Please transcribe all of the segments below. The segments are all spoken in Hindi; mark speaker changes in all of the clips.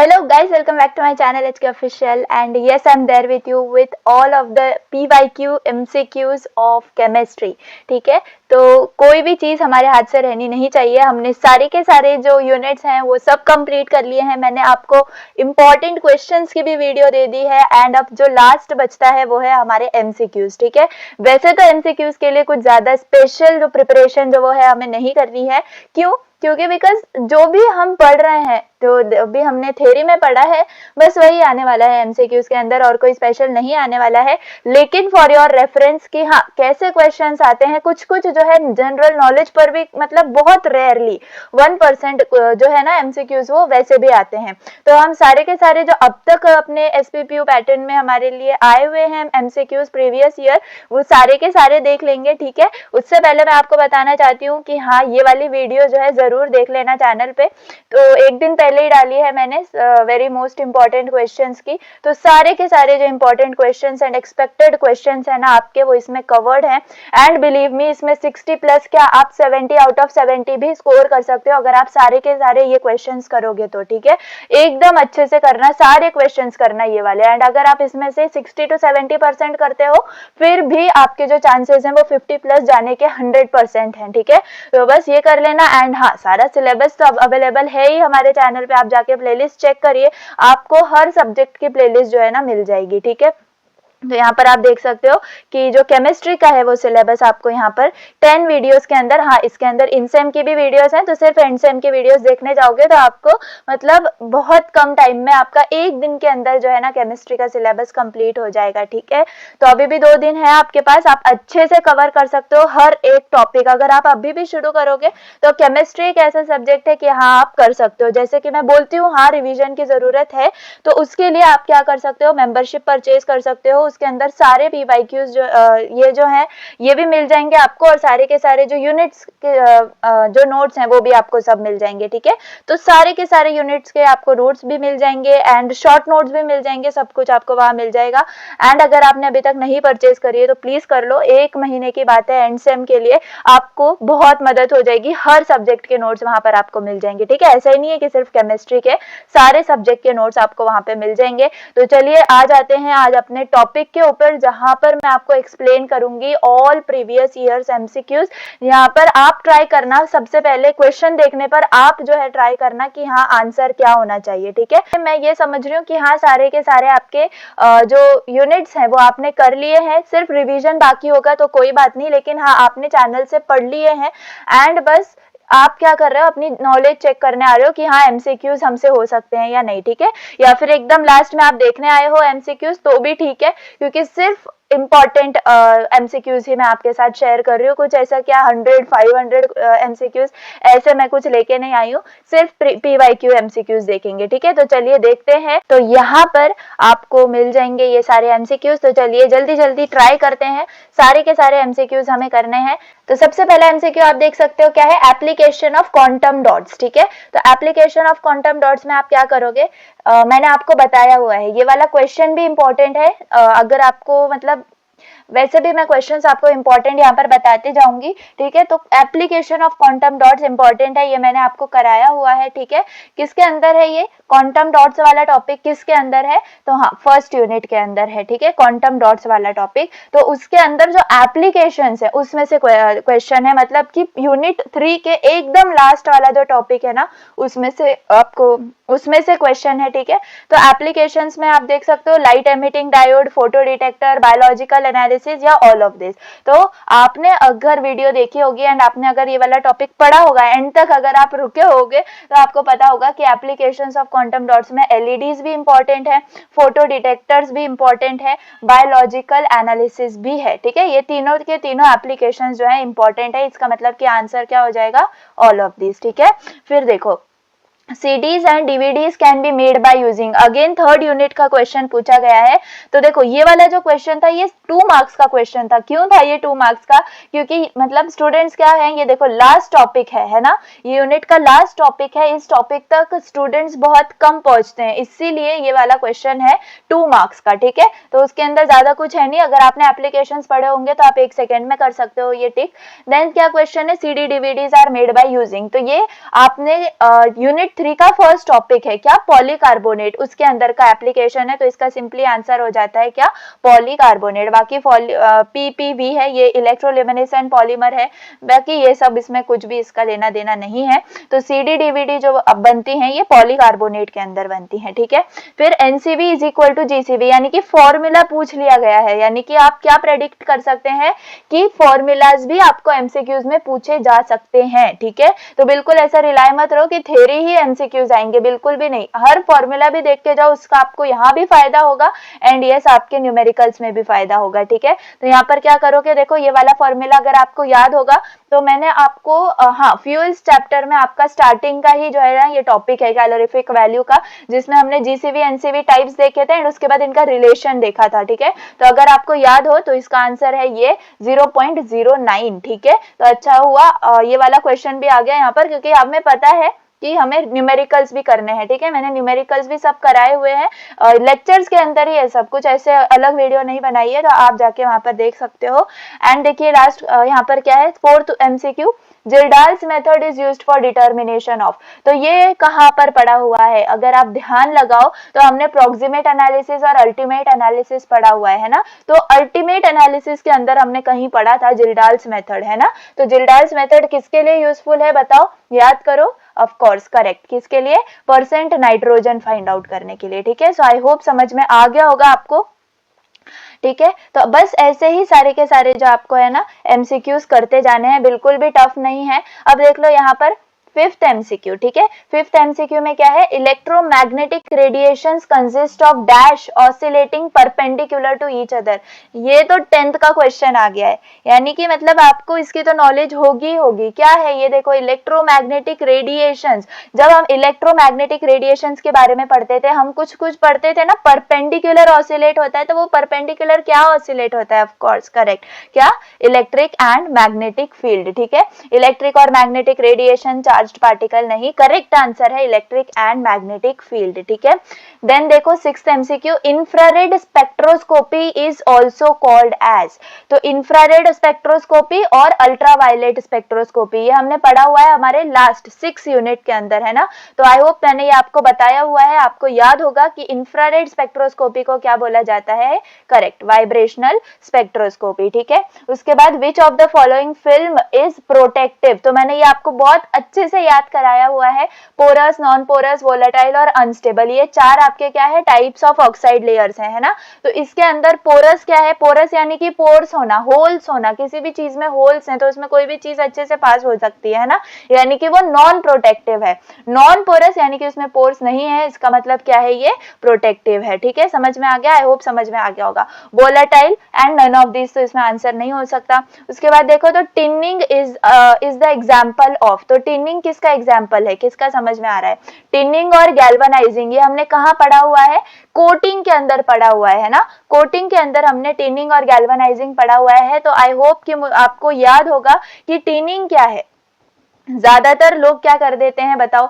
Speaker 1: hello guys, welcome back to my channel HK Official, and yes, I'm there with you with all of the PYQ MCQs of chemistry. ठीक है, तो कोई भी चीज़ हमारे हाथ से रहनी नहीं चाहिए। हमने सारे के सारे जो यूनिट्स हैं वो सब कंप्लीट कर लिए हैं। मैंने आपको इम्पॉर्टेंट क्वेश्चंस की भी वीडियो दे दी है एंड अब जो लास्ट बचता है वो है हमारे MCQs। ठीक है, वैसे तो MCQs के लिए कुछ ज़्यादा स्पेशल जो प्रिपरेशन जो वो है हमें नहीं करनी है। क्यों? क्योंकि बिकॉज जो भी हम पढ़ रहे हैं, जो भी हमने थ्योरी में पढ़ा है, बस वही आने वाला है एमसीक्यूज के अंदर, और कोई स्पेशल नहीं आने वाला है। लेकिन फॉर योर रेफरेंस कि हाँ कैसे क्वेश्चंस आते हैं, कुछ कुछ जो है जनरल नॉलेज पर भी, मतलब बहुत रेयरली 1% जो है ना एमसीक्यूज वो वैसे भी आते हैं। तो हम सारे के सारे जो अब तक अपने एसपीपीयू पैटर्न में हमारे लिए आए हुए हैं एमसीक्यूज प्रीवियस ईयर, वो सारे के सारे देख लेंगे। ठीक है, उससे पहले मैं आपको बताना चाहती हूँ कि हाँ ये वाली वीडियो जो है जरूर देख लेना चैनल पे। तो एक दिन पहले ही डाली है मैंने वेरी मोस्ट इंपॉर्टेंट क्वेश्चंस की, तो सारे के सारे जो important questions and expected questions है ना आपके, वो इसमें कवर्ड हैं। एंड बिलीव मी, इसमें 60 प्लस क्या आप 70 आउट ऑफ 70 भी स्कोर कर सकते हो अगर आप सारे के सारे ये क्वेश्चंस करोगे तो। ठीक है, एकदम अच्छे से करना, सारे क्वेश्चंस करना ये वाले। एंड अगर आप इसमें से 60 to 70% करते हो, फिर भी आपके जो चांसेस हैं वो 50 प्लस जाने के 100% हैं। ठीक है, तो बस ये कर लेना। एंड हाँ, सारा सिलेबस तो अब अवेलेबल है ही हमारे चैनल पे, आप जाके प्लेलिस्ट चेक करिए, आपको हर सब्जेक्ट की प्लेलिस्ट जो है ना मिल जाएगी। ठीक है, तो यहाँ पर आप देख सकते हो कि जो केमिस्ट्री का है वो सिलेबस आपको यहाँ पर 10 वीडियोस के अंदर, हाँ इसके अंदर इनसेम की भी वीडियोस हैं, तो सिर्फ एंडसेम की वीडियोस देखने जाओगे तो आपको मतलब बहुत कम टाइम में, आपका एक दिन के अंदर जो है ना केमिस्ट्री का सिलेबस कंप्लीट हो जाएगा। ठीक है, तो अभी भी 2 दिन है आपके पास, आप अच्छे से कवर कर सकते हो हर एक टॉपिक। अगर आप अभी भी शुरू करोगे तो केमिस्ट्री एक ऐसा सब्जेक्ट है कि हाँ आप कर सकते हो। जैसे कि मैं बोलती हूँ हाँ रिविजन की जरूरत है, तो उसके लिए आप क्या कर सकते हो, मेंबरशिप परचेज कर सकते हो। उसके अंदर सारे पीवाईक्यूज जो ये जो है ये भी मिल जाएंगे आपको, और सारे के सारे जो यूनिट्स के जो नोट्स हैं वो भी आपको सब मिल जाएंगे। ठीक है, तो सारे के सारे यूनिट्स के आपको नोट्स भी मिल जाएंगे एंड शॉर्ट नोट्स भी मिल जाएंगे, सब कुछ आपको वहां मिल जाएगा। एंड अगर आपने अभी तक नहीं परचेज करी है तो प्लीज कर लो, 1 महीने की बात है, एंड सेम के लिए आपको बहुत मदद हो जाएगी, हर सब्जेक्ट के नोट्स वहां पर आपको मिल जाएंगे। ठीक है, ऐसा ही नहीं है कि सिर्फ केमिस्ट्री के, सारे सब्जेक्ट के नोट्स आपको वहां पे मिल जाएंगे। तो चलिए आ जाते हैं आज अपने टॉपिक के ऊपर, जहां पर मैं आपको एक्सप्लेन करूंगी ऑल प्रीवियस ईयर्स एमसीक्यूज। यहाँ पर आप ट्राई करना, सबसे पहले क्वेश्चन देखने पर आप जो है ट्राई करना कि हाँ आंसर क्या होना चाहिए। ठीक है, मैं ये समझ रही हूँ कि हाँ सारे के सारे आपके जो यूनिट्स हैं वो आपने कर लिए हैं, सिर्फ रिवीजन बाकी होगा तो कोई बात नहीं, लेकिन हाँ आपने चैनल से पढ़ लिए हैं एंड बस आप क्या कर रहे हो, अपनी नॉलेज चेक करने आ रहे हो कि हाँ एमसीक्यूज हमसे हो सकते हैं या नहीं। ठीक है, या फिर एकदम लास्ट में आप देखने आए हो एमसीक्यूज तो भी ठीक है, क्योंकि सिर्फ इम्पॉर्टेंट एमसीक्यूज ही मैं आपके साथ शेयर कर रही हूँ। कुछ ऐसा क्या 100-500 एमसीक्यूज ऐसे मैं कुछ लेके नहीं आई हूँ, सिर्फ पीवाईक्यू एमसीक्यूज देखेंगे। ठीक है, तो चलिए देखते हैं। तो यहाँ पर आपको मिल जाएंगे ये सारे एमसीक्यूज, तो चलिए जल्दी जल्दी ट्राई करते हैं, सारे के सारे एमसीक्यूज हमें करने हैं। तो सबसे पहला एमसीक्यू आप देख सकते हो क्या है, एप्लीकेशन ऑफ क्वांटम डॉट्स। ठीक है, तो एप्लीकेशन ऑफ क्वांटम डॉट्स में आप क्या करोगे, मैंने आपको बताया हुआ है, ये वाला क्वेश्चन भी इंपॉर्टेंट है। अगर आपको मतलब वैसे भी मैं क्वेश्चंस आपको इंपॉर्टेंट यहाँ पर बताते जाऊंगी। ठीक है, तो application of quantum dots important है, ये मैंने आपको कराया हुआ है। ठीक है, किसके अंदर है ये क्वांटम डॉट्स वाला टॉपिक, किसके अंदर है, तो हाँ फर्स्ट यूनिट के अंदर है। ठीक है, क्वांटम डॉट्स वाला टॉपिक, तो उसके अंदर जो एप्लीकेशंस है उसमें से क्वेश्चन है, मतलब कि यूनिट 3 के एकदम लास्ट वाला जो टॉपिक है ना उसमें से आपको उसमें से क्वेश्चन है। ठीक है, तो एप्लीकेशंस में आप देख सकते हो light emitting diode, photo detector, biological analysis या ऑल ऑफ दिस। तो आपने अगर वीडियो देखी होगी एंड आपने अगर ये वाला टॉपिक पढ़ा होगा, एंड तक अगर आप रुके होगे तो आपको पता होगा कि एप्लीकेशंस ऑफ क्वांटम डॉट्स में एलईडीज भी इंपॉर्टेंट है, फोटो डिटेक्टर्स भी इंपॉर्टेंट है, बायोलॉजिकल एनालिसिस भी है। ठीक है, ये तीनों के तीनों एप्लीकेशंस जो है इंपॉर्टेंट है, इसका मतलब कि आंसर क्या हो जाएगा, ऑल ऑफ दिस। ठीक है, फिर देखो CDs and DVDs can be made by using, again third unit का क्वेश्चन पूछा गया है। तो देखो ये वाला जो क्वेश्चन था ये 2 मार्क्स का क्वेश्चन था। क्यों था ये 2 मार्क्स का, क्योंकि मतलब स्टूडेंट्स क्या है, ये देखो लास्ट टॉपिक है ना, ये यूनिट का लास्ट टॉपिक है, इस टॉपिक तक स्टूडेंट्स बहुत कम पहुंचते हैं, इसीलिए ये वाला क्वेश्चन है 2 मार्क्स का। ठीक है, तो उसके अंदर ज्यादा कुछ है नहीं, अगर आपने एप्लीकेशंस पढ़े होंगे तो आप 1 सेकेंड में कर सकते हो ये टिक। देन क्या क्वेश्चन है, CD DVDs are made by using, तो ये आपने यूनिट यूनिट 3 का फर्स्ट टॉपिक है क्या, पॉलीकार्बोनेट, उसके अंदर का एप्लीकेशन है, तो इसका सिंपली आंसर हो जाता है क्या, पॉलीकार्बोनेट। बाकी पीपीवी है, ये इलेक्ट्रोल्यूमिनेसेंट पॉलीमर है, बाकी ये सब इसमें कुछ भी इसका लेना देना नहीं है। तो सीडी डीवीडी जो अब बनती हैं ये पॉलीकार्बोनेट के अंदर बनती हैं, ठीक है। फिर NCV is equal to GCV, यानी कि फॉर्मूला पूछ लिया गया है, यानी कि आप क्या प्रेडिक्ट कर सकते हैं कि फॉर्मूलाज भी आपको एमसीक्यूज में पूछे जा सकते हैं, ठीक है। तो बिल्कुल ऐसा रिलाय मत रहो कि थ्योरी ही एमसीक्यूज आएंगे, बिल्कुल भी नहीं, हर फॉर्मूला भी देख के जाओ, उसका आपको यहाँ भी फायदा होगा एंड यस आपके न्यूमेरिकल्स में भी फायदा होगा, ठीक है। तो यहाँ पर क्या करोगे, देखो ये वाला फॉर्मूला अगर आपको याद होगा तो मैंने आपको हाँ फ्यूल्स चैप्टर में आपका स्टार्टिंग का ही जो है ना ये टॉपिक है कैलोरीफिक वैल्यू का, जिसमें हमने जीसीवी एनसीवी टाइप्स देखे थे एंड उसके बाद इनका रिलेशन देखा था, ठीक है। तो अगर आपको याद हो तो इसका आंसर है ये 0.09, ठीक है। तो अच्छा हुआ ये वाला क्वेश्चन भी आ गया यहाँ पर, क्योंकि हमें पता है कि हमें न्यूमेरिकल्स भी करने हैं, ठीक है। मैंने न्यूमेरिकल्स भी सब कराए हुए हैं लेक्चर्स के अंदर ही है सब कुछ, ऐसे अलग वीडियो नहीं बनाई है, तो आप जाके वहां पर देख सकते हो। एंड देखिए लास्ट यहाँ पर क्या है, fourth MCQ, Kjeldahl's method is used for determination of, तो ये कहाँ पर पड़ा हुआ है, अगर आप ध्यान लगाओ तो हमने प्रोक्सीमेट एनालिसिस और अल्टीमेट एनालिसिस पढ़ा हुआ है ना। तो अल्टीमेट एनालिसिस के अंदर हमने कहीं पढ़ा था जिल्डाल्स मेथड, है ना। तो जिल्डाल्स मेथड किसके लिए यूजफुल है बताओ, याद करो। ऑफ कोर्स करेक्ट, किसके लिए, परसेंट नाइट्रोजन फाइंड आउट करने के लिए, ठीक है। सो आई होप समझ में आ गया होगा आपको, ठीक है। तो बस ऐसे ही सारे के सारे जो आपको है ना एमसीक्यूज करते जाने हैं, बिल्कुल भी टफ नहीं है। अब देख लो यहाँ पर फिफ्थ एमसीक्यू, ठीक है। फिफ्थ एमसीक्यू में क्या है, electromagnetic radiations consist of dash oscillating perpendicular to each other. ये तो 10th का क्वेश्चन आ गया है, यानी कि मतलब आपको इसकी तो नॉलेज होगी होगी। क्या है ये, देखो इलेक्ट्रोमैग्नेटिक रेडिएशंस, जब हम इलेक्ट्रोमैग्नेटिक रेडिएशंस के बारे में पढ़ते थे, हम कुछ कुछ पढ़ते थे ना, परपेंडिकुलर ऑसिलेट होता है, तो वो परपेंडिकुलर क्या ऑसिलेट होता है, ऑफ कोर्स करेक्ट, क्या, इलेक्ट्रिक एंड मैग्नेटिक फील्ड, ठीक है। इलेक्ट्रिक और मैग्नेटिक रेडिएशन चार्ज्ड पार्टिकल नहीं, करेक्ट आंसर है इलेक्ट्रिक एंड मैग्नेटिक फील्ड, ठीक है। देन देखो sixth MCQ, infrared spectroscopy is also called as, तो इंफ्रारेड स्पेक्ट्रोस्कोपी और अल्ट्रावायलेट स्पेक्ट्रोस्कोपी ये हमने पढ़ा हुआ है हमारे लास्ट 6 यूनिट के अंदर, है ना। तो आई होप मैंने ये आपको बताया हुआ है, आपको याद होगा कि इंफ्रारेड स्पेक्ट्रोस्कोपी को क्या बोला जाता है, करेक्ट, वाइब्रेशनल स्पेक्ट्रोस्कोपी, ठीक है। उसके बाद विच of the following film is protective, तो मैंने ये आपको बहुत अच्छे से याद कराया हुआ है, पोरस, नॉन पोरस, वोलेटाइल और अनस्टेबल, ये चार आपके क्या है टाइप्स ऑफ ऑक्साइड लेयर्स हैं, है ना। तो इसके अंदर पोरस क्या है, पोरस यानी कि पोर्स होना, होल्स होना, किसी भी चीज में होल्स हैं तो उसमें कोई भी चीज अच्छे से पास हो सकती है ना, यानी कि वो नॉन प्रोटेक्टिव है। नॉन पोरस यानी कि उसमें पोर्स नहीं है, इसका मतलब क्या है, ये प्रोटेक्टिव है, ठीक है। समझ में आ गया, आई होप समझ में आ गया होगा। Volatile and none of this, तो इसमें आंसर नहीं हो सकता। उसके बाद देखो तो tinning is the example of, तो टिनिंग किसका एग्जाम्पल है, किसका समझ में आ रहा है, टिनिंग और गैल्वेनाइजिंग, ये हमने कहाँ पढ़ा हुआ है, कोटिंग के अंदर पढ़ा हुआ है ना। कोटिंग के अंदर हमने टिनिंग और गैल्वेनाइजिंग पढ़ा हुआ है। तो आई होप कि आपको याद होगा कि टिनिंग क्या है। ज्यादातर लोग क्या कर देते हैं बताओ,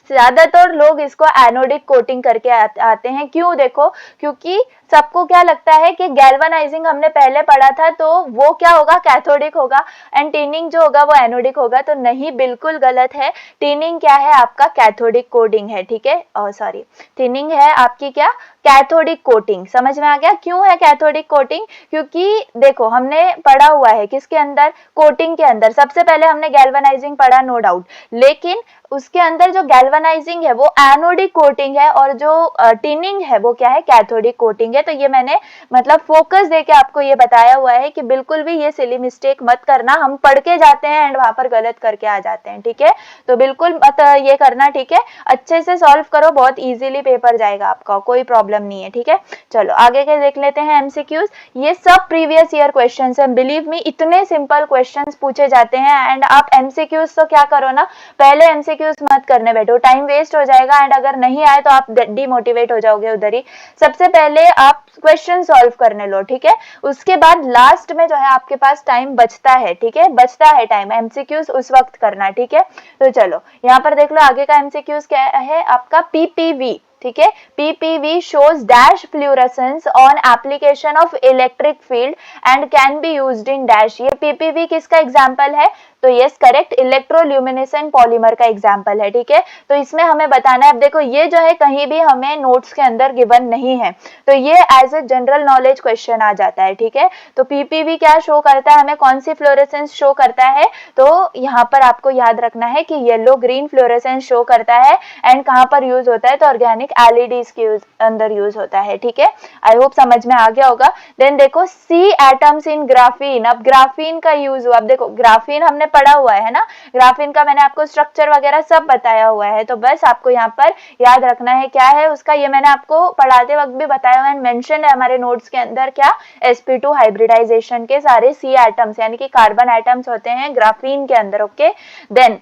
Speaker 1: ज्यादातर लोग इसको एनोडिक कोटिंग करके आते हैं, क्यों, देखो क्योंकि सबको क्या लगता है कि गैल्वेनाइजिंग हमने पहले पढ़ा था तो वो क्या होगा, कैथोडिक होगा, एंड टिनिंग जो होगा वो एनोडिक होगा, तो नहीं, बिल्कुल गलत है। टिनिंग क्या है, आपका कैथोडिक कोटिंग है, ठीक है, सॉरी, टिनिंग है आपकी क्या, कैथोडिक कोटिंग। समझ में आ गया क्यों है कैथोडिक कोटिंग, क्योंकि देखो हमने पढ़ा हुआ है किसके अंदर, कोटिंग के अंदर। सबसे पहले हमने गैल्वेनाइजिंग पढ़ा, नो डाउट, लेकिन उसके अंदर जो गैल्वेनाइजिंग है वो एनोडिक कोटिंग है और जो टिनिंग है वो क्या है, कैथोडिक कोटिंग है। तो ये मैंने मतलब फोकस देके आपको ये बताया हुआ है कि बिल्कुल भी ये सिली मिस्टेक मत करना, हम पढ़ के जाते हैं एंड वहां पर गलत करके आ जाते हैं, ठीक है। तो बिल्कुल मत ये करना, ठीक है, अच्छे से सॉल्व करो, बहुत इजीली पेपर जाएगा आपका, कोई प्रॉब्लम नहीं है, ठीक है। चलो आगे के देख लेते हैं एमसीक्यूज। ये सब प्रीवियस ईयर क्वेश्चंस हैं, बिलीव मी इतने सिंपल क्वेश्चंस पूछे जाते हैं एंड आप एमसीक्यूज तो क्या करो ना, पहले एमसीक्यूज मत करने बैठो, टाइम वेस्ट हो जाएगा एंड अगर नहीं आए तो आप डिमोटिवेट हो जाओगे उधर ही। सबसे पहले आप क्वेश्चन सॉल्व करने लो, ठीक है, उसके बाद लास्ट में जो है आपके पास टाइम बचता है, ठीक है, बचता है टाइम, एमसीक्यूज उस वक्त करना, ठीक है। तो चलो यहाँ पर देख लो आगे का एमसीक्यूज क्या है आपका, पीपीवी, ठीक है। PPV shows dash fluorescence on application of electric field and can be used in dash, ये पीपीवी किसका एग्जांपल है, तो यस करेक्ट, इलेक्ट्रोल्यूमिनेसेंट पॉलीमर का एग्जांपल है, ठीक है। तो इसमें हमें बताना है, अब देखो ये जो है कहीं भी हमें नोट्स के अंदर गिवन नहीं है, तो ये as a general knowledge question आ जाता है, ठीक है। तो पीपीवी क्या शो करता है हमें, कौन सी फ्लोरेसेंस शो करता है, तो यहाँ पर आपको याद रखना है कि येलो ग्रीन फ्लोरेसेंस शो करता है एंड कहाँ पर यूज होता है, तो ऑर्गेनिक एलईडीज के अंदर यूज होता है, ठीक है। आई होप समझ में आ गया होगा। देन देखो सी एटम्स इन ग्राफीन, अब ग्राफीन का यूज हुआ, अब देखो ग्राफीन हमने पढ़ा हुआ है ना, ग्राफीन का मैंने आपको स्ट्रक्चर वगैरह सब बताया हुआ है, तो बस आपको यहाँ पर याद रखना है क्या है उसका, ये मैंने आपको पढ़ाते वक्त भी बताया हुआ है, मेंशन है हमारे नोट्स के अंदर, क्या sp2 हाइब्रिडाइजेशन के सारे सी एटम्स यानी कि कार्बन एटम्स होते हैं ग्राफीन के अंदर, okay. Then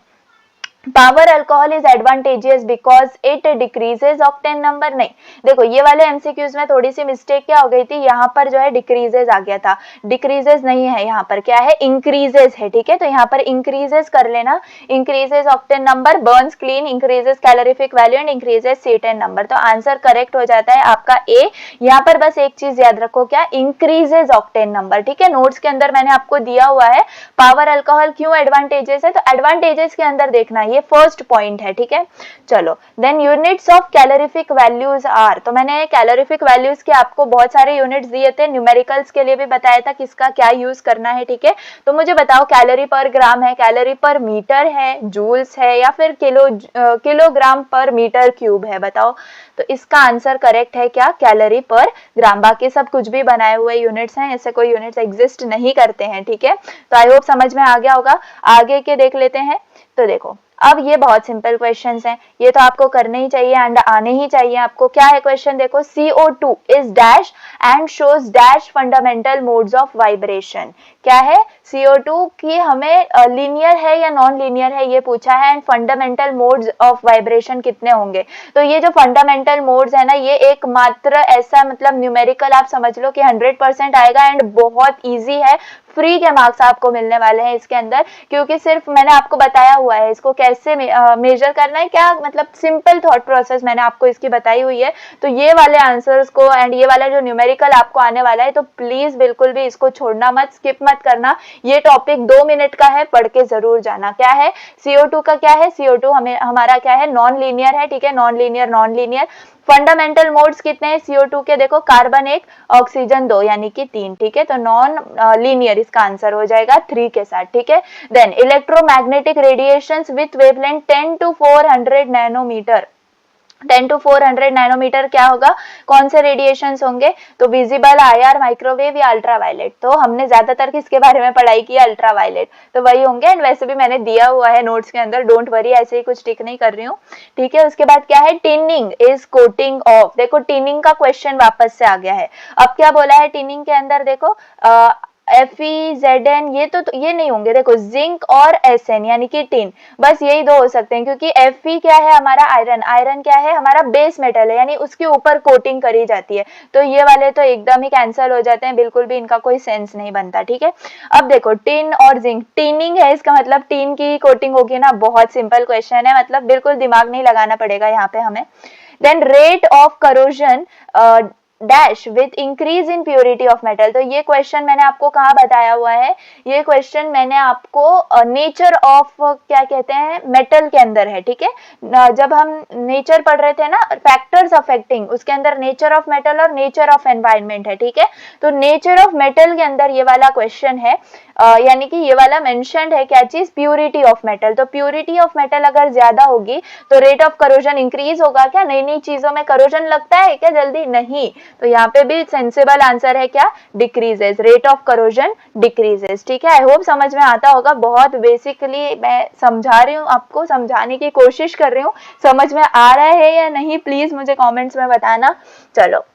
Speaker 1: power alcohol is advantageous because it decreases octane number, नहीं देखो ये वाले एमसीक्यूज में थोड़ी सी मिस्टेक क्या हो गई थी, यहाँ पर जो है डिक्रीजेज आ गया था, डिक्रीजेज नहीं है, यहाँ पर क्या है इंक्रीजेज है, ठीक है। तो यहाँ पर इंक्रीजेज कर लेना, increases octane number, Burns clean, increases calorific value and increases C10 number, तो आंसर करेक्ट हो जाता है आपका ए। यहाँ पर बस एक चीज याद रखो, क्या इंक्रीजेज ऑक्टेन नंबर, ठीक है। नोट्स के अंदर मैंने आपको दिया हुआ है पावर अल्कोहल क्यों एडवांटेजेस है, तो एडवांटेजेस के अंदर देखना, ये फर्स्ट पॉइंट है, ठीक है। चलो then units of calorific values are, तो मैंने कैलोरीफिक वैल्यूज के आपको बहुत सारे यूनिट्स दिए थे, न्यूमेरिकल्स के लिए भी बताया था किसका क्या यूज करना है, ठीक है। तो मुझे बताओ कैलोरी पर ग्राम है, कैलोरी पर मीटर है, जूल्स है, या फिर किलोग्राम पर मीटर क्यूब है, बताओ। तो इसका आंसर करेक्ट है क्या, कैलोरी पर ग्राम, बाकी सब कुछ भी बनाए हुए यूनिट्स हैं, ऐसे कोई यूनिट्स एग्जिस्ट नहीं करते हैं, ठीक है। तो आई होप समझ में आ गया होगा। आगे के देख लेते हैं, तो देखो अब ये बहुत सिंपल क्वेश्चंस हैं, ये तो आपको करने ही चाहिए एंड आने ही चाहिए आपको। क्या है क्वेश्चन, देखो CO2 is dash and shows dash fundamental modes of vibration, क्या है CO2 की हमें लीनियर है या नॉन लीनियर है ये पूछा है, and fundamental modes of vibration कितने होंगे। तो ये जो फंडामेंटल मोड्स है ना, ये एकमात्र ऐसा मतलब न्यूमेरिकल आप समझ लो कि 100% आएगा एंड बहुत ईजी है, फ्री के मार्क्स आपको मिलने वाले हैं इसके अंदर, क्योंकि सिर्फ मैंने आपको बताया हुआ है इसको कैसे मेजर करना है, क्या मतलब सिंपल थॉट प्रोसेस मैंने आपको इसकी बताई हुई है। तो ये वाले आंसर्स को एंड ये वाला जो न्यूमेरिकल आपको आने वाला है, तो प्लीज बिल्कुल भी इसको छोड़ना मत, स्किप मत करना, ये टॉपिक 2 मिनट का है, पढ़ के जरूर जाना। क्या है CO2 का, क्या है CO2 हमें हमारा क्या है नॉन लीनियर है, ठीक है, नॉन लीनियर। फंडामेंटल मोड्स कितने हैं CO2 के, देखो कार्बन 1 ऑक्सीजन 2 यानी कि 3, ठीक है। तो नॉन लीनियर इसका आंसर हो जाएगा 3 के साथ, ठीक है। Then electromagnetic radiations with wavelength 10 to 400 nanometer, 10 to 400 nanometer क्या होगा, कौन से रेडिएशंस होंगे, तो विजिबल, IR, माइक्रोवेव या अल्ट्रावायलेट। तो हमने ज्यादातर किसके बारे में पढ़ाई की, अल्ट्रावायलेट, तो वही होंगे एंड वैसे भी मैंने दिया हुआ है नोट्स के अंदर, डोंट वरी, ऐसे ही कुछ टिक नहीं कर रही हूँ, ठीक है। उसके बाद क्या है, टिनिंग इज कोटिंग ऑफ, देखो टिनिंग का क्वेश्चन वापस से आ गया है। अब क्या बोला है टिनिंग के अंदर, देखो FeZn, ये नहीं होंगे, देखो जिंक और SN यानी कि टिन, बस यही दो हो सकते हैं, क्योंकि Fe क्या है हमारा आयरन, आयरन क्या है हमारा बेस मेटल है, यानी उसके ऊपर कोटिंग करी जाती है, तो ये वाले तो एकदम ही कैंसिल हो जाते हैं, बिल्कुल भी इनका कोई सेंस नहीं बनता, ठीक है। अब देखो टिन और जिंक, टिनिंग है इसका मतलब टिन की कोटिंग होगी ना, बहुत सिंपल क्वेश्चन है, मतलब बिल्कुल दिमाग नहीं लगाना पड़ेगा यहाँ पे हमें। Then rate of corrosion dash with increase in purity of metal, तो ये क्वेश्चन मैंने आपको कहाँ बताया हुआ है, ये क्वेश्चन मैंने आपको नेचर ऑफ क्या कहते हैं मेटल के अंदर है, ठीक है। जब हम नेचर पढ़ रहे थे ना, फैक्टर्स अफेक्टिंग, उसके अंदर नेचर ऑफ मेटल और नेचर ऑफ एनवायरनमेंट है, ठीक है। तो नेचर ऑफ मेटल के अंदर ये वाला क्वेश्चन है, यानी कि ये वाला मेंशन्ड है क्या चीज, प्योरिटी ऑफ मेटल। तो प्योरिटी ऑफ मेटल अगर ज्यादा होगी तो रेट ऑफ करोजन इंक्रीज होगा क्या, नई नई चीजों में करोजन लगता है क्या जल्दी, नहीं, तो यहाँ पे भी सेंसिबल आंसर है क्या, decreases, rate of corrosion decreases, ठीक है। आई होप समझ में आता होगा, बहुत बेसिकली मैं समझा रही हूँ आपको, समझाने की कोशिश कर रही हूँ, समझ में आ रहा है या नहीं प्लीज मुझे कमेंट्स में बताना। चलो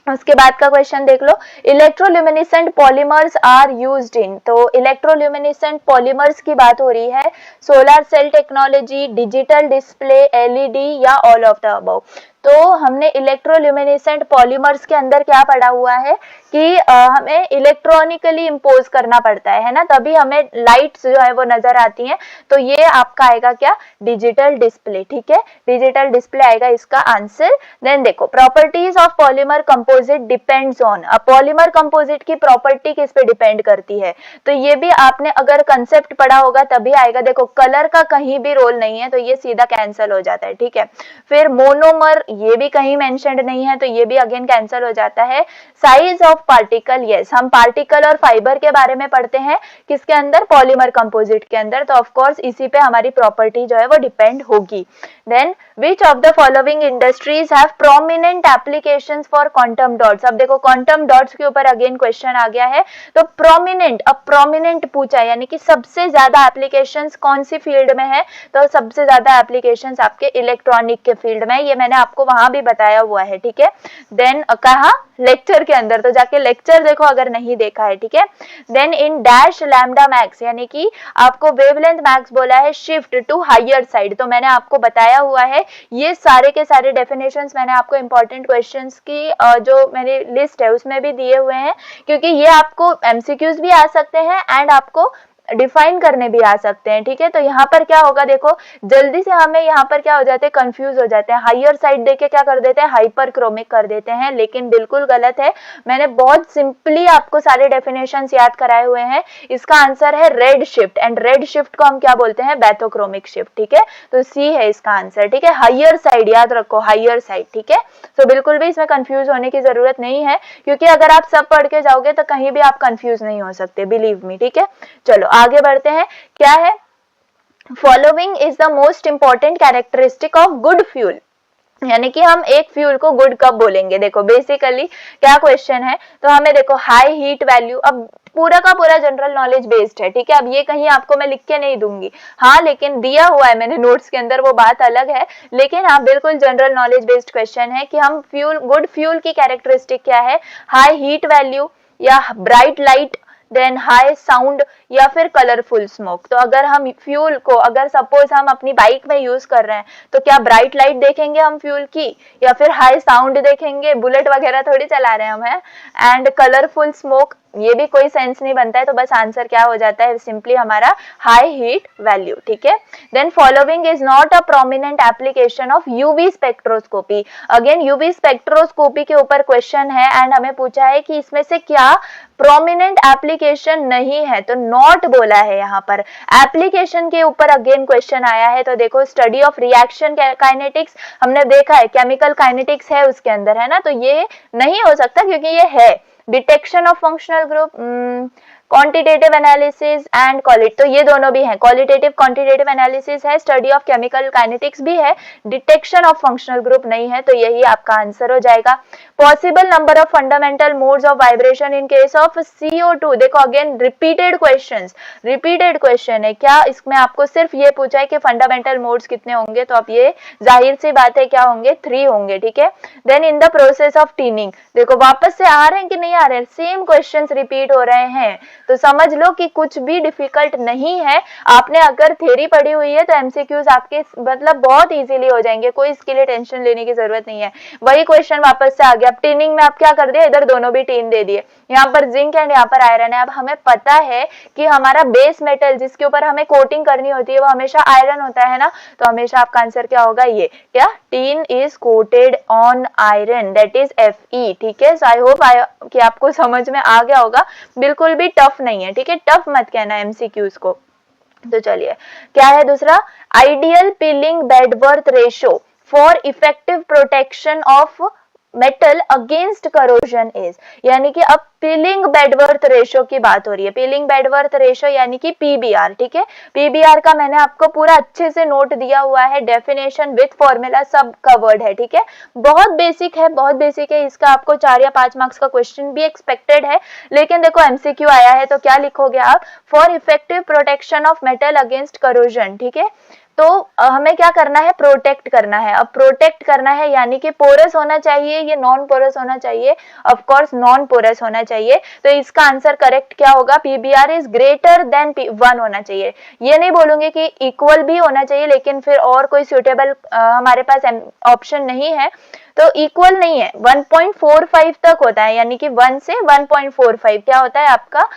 Speaker 1: उसके बाद का क्वेश्चन देख लो, electroluminescent polymers are used in, तो इलेक्ट्रोल्यूमिनेसेंट पॉलीमर्स की बात हो रही है, solar cell technology, digital display, LED या ऑल ऑफ द अबव। तो हमने इलेक्ट्रोल्यूमिनेसेंट पॉलीमर्स के अंदर क्या पढ़ा हुआ है कि हमें इलेक्ट्रॉनिकली इम्पोज करना पड़ता है ना, तभी हमें लाइट्स जो है वो नजर आती हैं। तो ये आपका आएगा क्या, डिजिटल डिस्प्ले। ठीक है, डिजिटल डिस्प्ले आएगा इसका आंसर। देन देखो, properties of polymer composite depends on, polymer composite key property किस पे डिपेंड करती है, तो ये भी आपने अगर कंसेप्ट पढ़ा होगा तभी आएगा। देखो कलर का कहीं भी रोल नहीं है, तो ये सीधा कैंसिल हो जाता है। ठीक है, फिर मोनोमर, ये भी कहीं मेंशन्ड नहीं है, तो ये भी अगेन कैंसिल हो जाता है। साइज ऑफ पार्टिकल, यस, हम पार्टिकल और फाइबर के बारे में पढ़ते हैं किसके अंदर, पॉलीमर कंपोजिट के अंदर, तो ऑफ कोर्स इसी पे हमारी प्रॉपर्टी जो है वो डिपेंड होगी। Then which of the following industries have prominent applications for quantum dots. अब देखो क्वांटम डॉट्स के ऊपर अगेन क्वेश्चन आ गया है, तो प्रोमिनेंट, अब प्रोमिनेंट पूछा है यानी कि सबसे ज्यादा एप्लीकेशंस कौन सी फील्ड में है, तो सबसे ज्यादा एप्लीकेशंस आपके इलेक्ट्रॉनिक के फील्ड में, ये मैंने आपको वहां भी बताया हुआ है। ठीक है, देन कहा लेक्चर के अंदर, तो जाके लेक्चर देखो अगर नहीं देखा है। ठीक है, then in dash lambda max, यानी कि आपको वेवलेंथ मैक्स बोला है शिफ्ट टू हायर साइड, तो मैंने आपको बताया हुआ है। ये सारे के सारे डेफिनेशंस मैंने आपको इंपॉर्टेंट क्वेश्चंस की जो मेरी लिस्ट है उसमें भी दिए हुए हैं, क्योंकि ये आपको एमसीक्यूज भी आ सकते हैं एंड आपको डिफाइन करने भी आ सकते हैं। ठीक है, तो यहाँ पर क्या होगा, देखो जल्दी से हमें यहाँ पर क्या हो जाते हैं, कंफ्यूज हो जाते हैं, हायर साइड देके क्या कर देते हैं, हाइपर क्रोमिक कर देते हैं, लेकिन बिल्कुल गलत है। मैंने बहुत सिंपली आपको सारे डेफिनेशंस याद कराए हुए हैं। इसका आंसर है red shift, and red shift को हम क्या बोलते हैं, बैथोक्रोमिक शिफ्ट। ठीक है, तो सी है इसका आंसर। ठीक है, हायर साइड याद रखो, हायर साइड। ठीक है, तो बिल्कुल भी इसमें कंफ्यूज होने की जरूरत नहीं है, क्योंकि अगर आप सब पढ़ के जाओगे तो कहीं भी आप कंफ्यूज नहीं हो सकते, बिलीव मी। ठीक है, चलो आगे बढ़ते हैं। क्या है, following is the most important characteristic of good fuel, यानी कि हम एक फ्यूल को गुड कब बोलेंगे। देखो बेसिकली क्या क्वेश्चन है, तो हमें देखो हाई हीट वैल्यू, अब पूरा का पूरा जनरल नॉलेज बेस्ड है। ठीक है, अब ये कहीं आपको मैं लिख के नहीं दूंगी, हाँ लेकिन दिया हुआ है मैंने नोट्स के अंदर, वो बात अलग है, लेकिन हाँ बिल्कुल जनरल नॉलेज बेस्ड क्वेश्चन है कि हम फ्यूल, गुड फ्यूल की कैरेक्टरिस्टिक क्या है, हाई हीट वैल्यू या bright light, then high sound या फिर कलरफुल स्मोक। तो अगर हम फ्यूल को, अगर सपोज हम अपनी बाइक में यूज कर रहे हैं, तो क्या ब्राइट लाइट देखेंगे हम फ्यूल की, या फिर हाई साउंड देखेंगे, बुलेट वगैरह थोड़ी चला रहे हैं हम, है, एंड कलरफुल स्मोक, ये भी कोई सेंस नहीं बनता है, तो बस आंसर क्या हो जाता है, सिंपली हमारा हाई हीट वैल्यू। ठीक है, then following is not a prominent application of UV spectroscopy. Again UV spectroscopy के ऊपर क्वेश्चन है एंड हमें पूछा है कि इसमें से क्या प्रोमिनेंट एप्लीकेशन नहीं है, तो नॉट बोला है यहाँ पर। एप्लीकेशन के ऊपर अगेन क्वेश्चन आया है, तो देखो स्टडी ऑफ रिएक्शन काइनेटिक्स, हमने देखा है केमिकल काइनेटिक्स है उसके अंदर, है ना, तो ये नहीं हो सकता क्योंकि ये है detection of functional group, quantitative analysis and quality, तो ये दोनों भी हैं, क्वालिटेटिव क्वांटिटेटिव एनालिसिस है, स्टडी ऑफ केमिकल काइनेटिक्स भी है, डिटेक्शन ऑफ फंक्शनल ग्रुप नहीं है, तो यही आपका आंसर हो जाएगा। Possible number of fundamental modes of vibration in case of CO2, देखो अगेन रिपीटेड क्वेश्चन है, क्या इसमें आपको सिर्फ ये पूछा है कि फंडामेंटल मोड्स कितने होंगे, तो अब ये जाहिर सी बात है क्या होंगे, 3 होंगे। ठीक है, then in the process of tinning, देखो वापस से आ रहे हैं कि नहीं आ रहे हैं, सेम क्वेश्चंस रिपीट हो रहे हैं, तो समझ लो कि कुछ भी डिफिकल्ट नहीं है। आपने अगर थ्योरी पढ़ी हुई है तो एमसीक्यूज आपके मतलब बहुत इजीली हो जाएंगे, कोई इसके लिए टेंशन लेने की जरूरत नहीं है। वही क्वेश्चन वापस से आ गया, अब टीनिंग में आप क्या कर दिया, इधर दोनों भी टीन दे दिए, यहाँ पर जिंक एंड यहाँ पर आयरन है। अब हमें पता है कि हमारा बेस मेटल जिसके ऊपर हमें कोटिंग करनी होती है वो हमेशा आयरन होता है ना, तो हमेशा आपका आंसर क्या होगा, ये क्या, tin is coated on iron, that is Fe। ठीक है, सो आई होप कि आपको समझ में आ गया होगा, बिल्कुल भी टफ नहीं है। ठीक है, टफ मत कहना एमसीक्यूज को। तो चलिए क्या है दूसरा, ideal Pilling Bedworth ratio for effective protection of metal against corrosion is, यानी कि अब पिलिंग बेडवर्थ रेशो की बात हो रही है, पिलिंग बेडवर्थ रेशो यानी कि PBR। ठीक है, PBR का मैंने आपको पूरा अच्छे से नोट दिया हुआ है, डेफिनेशन विथ फॉर्मूला सब कवर्ड है। ठीक है, बहुत बेसिक है, बहुत बेसिक है, इसका आपको 4 या 5 मार्क्स का क्वेश्चन भी एक्सपेक्टेड है, लेकिन देखो MCQ आया है तो क्या लिखोगे आप, for effective protection of metal against corrosion. ठीक है, तो हमें क्या करना है, प्रोटेक्ट करना है। अब प्रोटेक्ट करना है यानी कि पोरस होना चाहिए, ये नॉन पोरस होना चाहिए, ऑफ कोर्स नॉन पोरस होना चाहिए। तो इसका आंसर करेक्ट क्या होगा, PBr इज ग्रेटर देन 1 होना चाहिए। ये नहीं बोलूंगी कि इक्वल भी होना चाहिए, लेकिन फिर और कोई सुटेबल हमारे पास ऑप्शन नहीं है, तो इक्वल नहीं है, 1.45 तक होता है, यानी कि 1 से 1.45 क्या होता है आपका,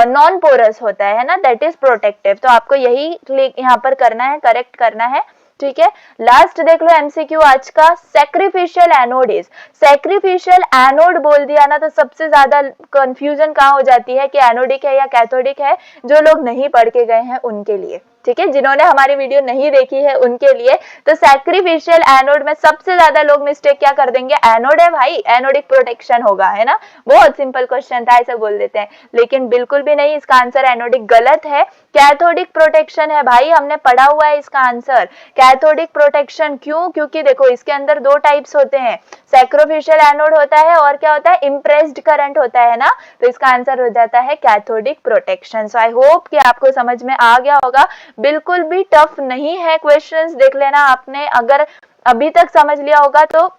Speaker 1: नॉन पोरस होता है ना, दैट इज प्रोटेक्टिव। तो आपको यही यहाँ पर करना है, करेक्ट करना है, ठीक है। लास्ट देख लो एमसीक्यू आज का, sacrificial anode is. Sacrificial anode बोल दिया ना तो सबसे ज्यादा कंफ्यूजन कहाँ हो जाती है कि एनोडिक है या कैथोडिक है, जो लोग नहीं पढ़ के गए हैं उनके लिए, ठीक है, जिन्होंने हमारी वीडियो नहीं देखी है उनके लिए। तो सैक्रिफिशियल एनोड में सबसे ज्यादा लोग मिस्टेक क्या कर देंगे, एनोड है भाई, एनोडिक प्रोटेक्शन होगा, है ना, बहुत सिंपल क्वेश्चन था, ऐसा बोल देते हैं, लेकिन बिल्कुल भी नहीं, इसका आंसर एनोडिक गलत है, कैथोडिक प्रोटेक्शन है भाई, हमने पढ़ा हुआ है इसका आंसर कैथोडिक प्रोटेक्शन। क्यों, क्योंकि देखो इसके अंदर दो टाइप्स होते हैं, सैक्रिफिशियल एनोड होता है और क्या होता है, इम्प्रेस्ड करंट होता है ना, तो इसका आंसर हो जाता है cathodic protection. So I hope कि आपको समझ में आ गया होगा, बिल्कुल भी टफ नहीं है क्वेश्चंस, देख लेना आपने अगर अभी तक समझ लिया होगा तो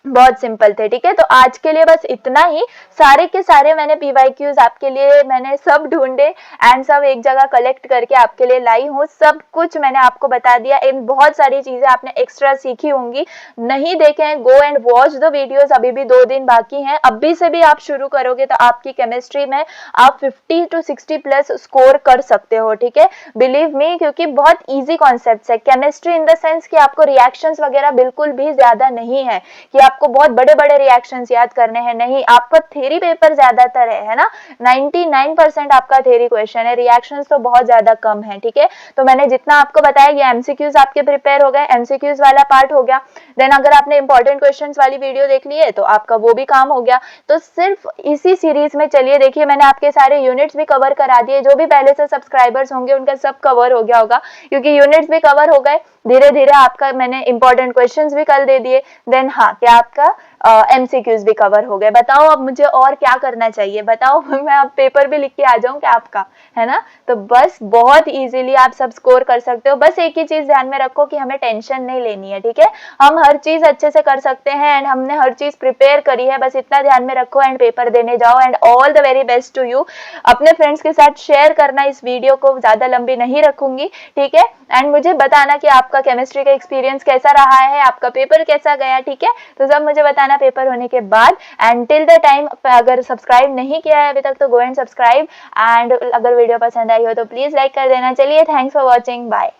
Speaker 1: बहुत सिंपल थे, ठीक है। तो आज के लिए बस इतना ही, सारे के सारे मैंने PYQs आपके लिए मैंने सब ढूंढे एंड सब एक जगह कलेक्ट करके आपके लिए लाई हूँ, सब कुछ मैंने आपको बता दिया, इन बहुत सारी चीजें आपने एक्स्ट्रा सीखी होंगी, नहीं देखे हैं go and watch the videos, अभी भी 2 दिन बाकी हैं, अभी से भी आप शुरू करोगे तो आपकी केमिस्ट्री में आप 50 to 60 प्लस स्कोर कर सकते हो, ठीक है, बिलीव मी, क्योंकि बहुत ईजी कॉन्सेप्ट है केमिस्ट्री, इन द सेंस कि आपको रिएक्शंस वगैरह बिल्कुल भी ज्यादा नहीं है कि आपको बहुत बड़े बड़े रिएक्शंस याद करने हैं, नहीं, आपका थ्योरी पेपर ज्यादातर है ना, 99% आपका थ्योरी क्वेश्चन है, रिएक्शंस तो बहुत ज्यादा कम है, ठीक है। तो मैंने जितना आपको बताया ये एमसीक्यूज आपके प्रिपेयर हो गए, एमसीक्यूज वाला पार्ट हो गया, देन अगर आपने इंपॉर्टेंट क्वेश्चंस वाली वीडियो देख ली है तो आपका वो भी काम हो गया। तो सिर्फ इसी सीरीज में चलिए, देखिए मैंने आपके सारे यूनिट्स भी कवर करा दिए, जो भी पहले से सब्सक्राइबर्स होंगे उनका सब कवर हो गया होगा, क्योंकि यूनिट्स भी कवर हो गए, धीरे धीरे आपका मैंने इंपॉर्टेंट क्वेश्चंस भी कल दे दिए, देन हाँ क्या आपका एमसीक्यूज भी कवर हो गए। बताओ अब मुझे और क्या करना चाहिए, बताओ मैं अब पेपर भी लिख के आ जाऊं क्या आपका, है ना। तो बस बहुत इजीली आप सब स्कोर कर सकते हो, बस एक ही चीज ध्यान में रखो कि हमें टेंशन नहीं लेनी है, ठीक है, हम हर चीज अच्छे से कर सकते हैं एंड हमने हर चीज प्रिपेयर करी है, बस इतना ध्यान में रखो एंड पेपर देने जाओ and all the very best to you. अपने फ्रेंड्स के साथ शेयर करना, इस वीडियो को ज्यादा लंबी नहीं रखूंगी, ठीक है, एंड मुझे बताना कि आपका केमिस्ट्री का एक्सपीरियंस कैसा रहा है, आपका पेपर कैसा गया, ठीक है, तो सब मुझे बताना पेपर होने के बाद। एंड टिल द टाइम अगर सब्सक्राइब नहीं किया है अभी तक तो गो एंड सब्सक्राइब, एंड अगर वीडियो पसंद आई हो तो प्लीज लाइक कर देना। चलिए, थैंक्स फॉर वॉचिंग, बाय।